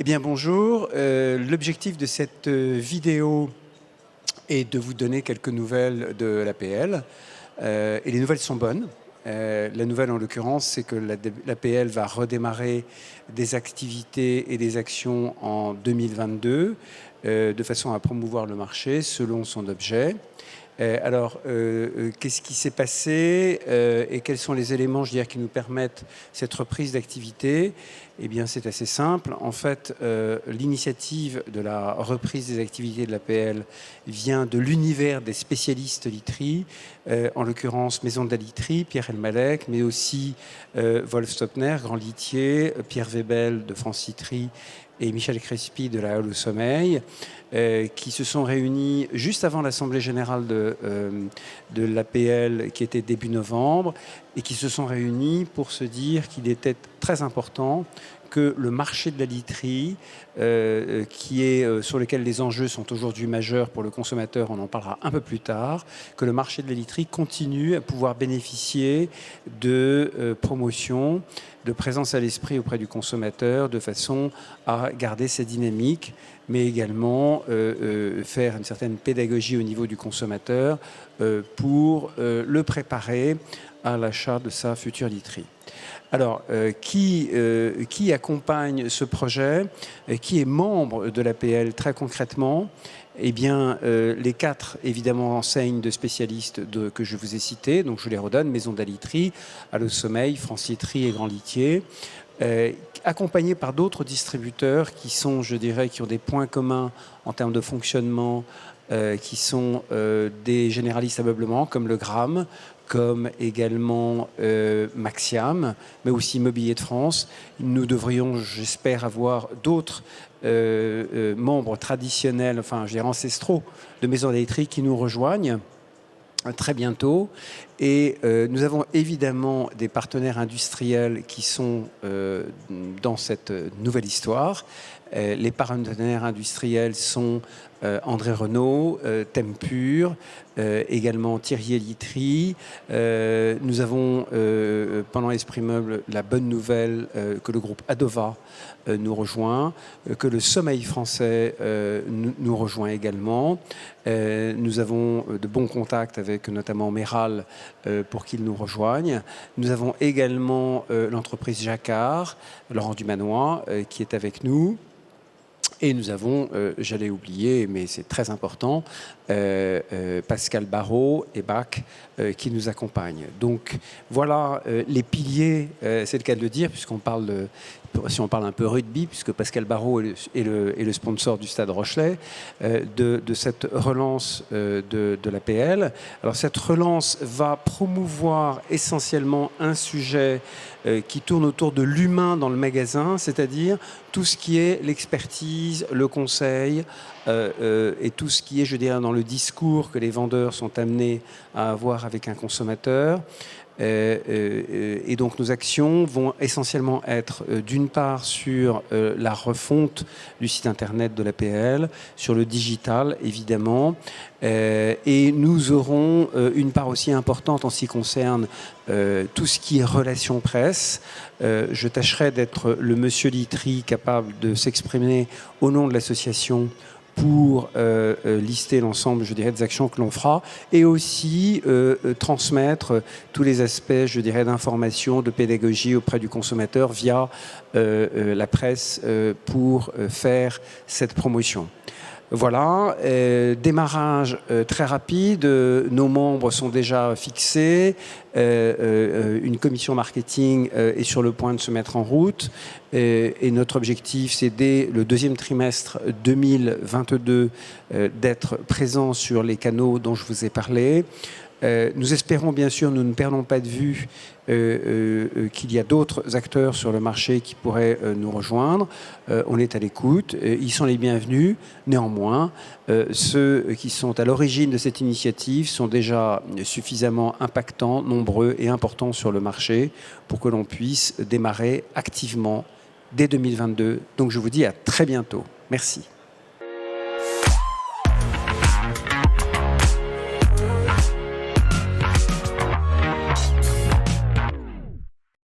Eh bien bonjour, l'objectif de cette vidéo est de vous donner quelques nouvelles de l'APL. Et les nouvelles sont bonnes. La nouvelle en l'occurrence, c'est que l'APL va redémarrer des activités et des actions en 2022 de façon à promouvoir le marché selon son objet. Qu'est-ce qui s'est passé et quels sont les éléments, je dirais, qui nous permettent cette reprise d'activité? Eh bien, c'est assez simple. En fait, l'initiative de la reprise des activités de l'APL vient de l'univers des spécialistes literie, en l'occurrence Maison de la Literie, Pierre Elmalek, mais aussi Wolf Stoppner, Grand Litier, Pierre Webel de France Literie et Michel Crespi de la Halle au Sommeil, qui se sont réunis juste avant l'Assemblée générale de l'APL, qui était début novembre, et qui se sont réunis pour se dire qu'il était très important que le marché de la literie, sur lequel les enjeux sont aujourd'hui majeurs pour le consommateur, on en parlera un peu plus tard, que le marché de la literie continue à pouvoir bénéficier de promotion, de présence à l'esprit auprès du consommateur, de façon à garder sa dynamique, mais également faire une certaine pédagogie au niveau du consommateur pour le préparer à l'achat de sa future literie. Alors, qui accompagne ce projet? Qui est membre de l'APL très concrètement? Eh bien, les 4, évidemment, enseignes de spécialistes que je vous ai cités, donc je les redonne: Maison de la Literie, Halle au Sommeil, France Literie et Grand Litier, accompagnés par d'autres distributeurs qui sont, je dirais, qui ont des points communs en termes de fonctionnement, qui sont des généralistes ameublement, comme le Gramme, comme également Maxiam, mais aussi Mobilier de France. Nous devrions, j'espère, avoir d'autres membres traditionnels, enfin, je dirais ancestraux, de Maison de la Literie qui nous rejoignent très bientôt. Et nous avons évidemment des partenaires industriels qui sont dans cette nouvelle histoire. Les partenaires industriels sont André Renault, Tempur, également Thierry Literie. Nous avons pendant Esprit Meuble la bonne nouvelle que le groupe Adova nous rejoint, que le Sommeil français nous rejoint également. Nous avons de bons contacts avec notamment Méral pour qu'ils nous rejoignent. Nous avons également l'entreprise Jacquard, Laurent Dumanois, qui est avec nous. Et nous avons, j'allais oublier, mais c'est très important, Pascal Barrault et Bach qui nous accompagnent. Donc voilà les piliers, c'est le cas de le dire, puisqu'on parle si on parle un peu rugby, puisque Pascal Barrault est le sponsor du Stade Rochelet, de cette relance de l'APL. Alors cette relance va promouvoir essentiellement un sujet qui tourne autour de l'humain dans le magasin, c'est-à-dire tout ce qui est l'expertise, le conseil, et tout ce qui est, je dirais, dans le discours que les vendeurs sont amenés à avoir avec un consommateur. Et donc nos actions vont essentiellement être d'une part sur la refonte du site internet de l'APL, sur le digital évidemment, et nous aurons une part aussi importante en ce qui concerne tout ce qui est relations presse. Je tâcherai d'être le monsieur Literie capable de s'exprimer au nom de l'association pour lister l'ensemble, je dirais, des actions que l'on fera, et aussi transmettre tous les aspects, je dirais, d'information, de pédagogie auprès du consommateur via la presse pour faire cette promotion. Voilà, démarrage très rapide, nos membres sont déjà fixés, une commission marketing est sur le point de se mettre en route, et notre objectif, c'est dès le deuxième trimestre 2022 d'être présent sur les canaux dont je vous ai parlé. Nous espérons, bien sûr, nous ne perdons pas de vue qu'il y a d'autres acteurs sur le marché qui pourraient nous rejoindre. On est à l'écoute, ils sont les bienvenus. Néanmoins, ceux qui sont à l'origine de cette initiative sont déjà suffisamment impactants, nombreux et importants sur le marché pour que l'on puisse démarrer activement dès 2022. Donc je vous dis à très bientôt. Merci.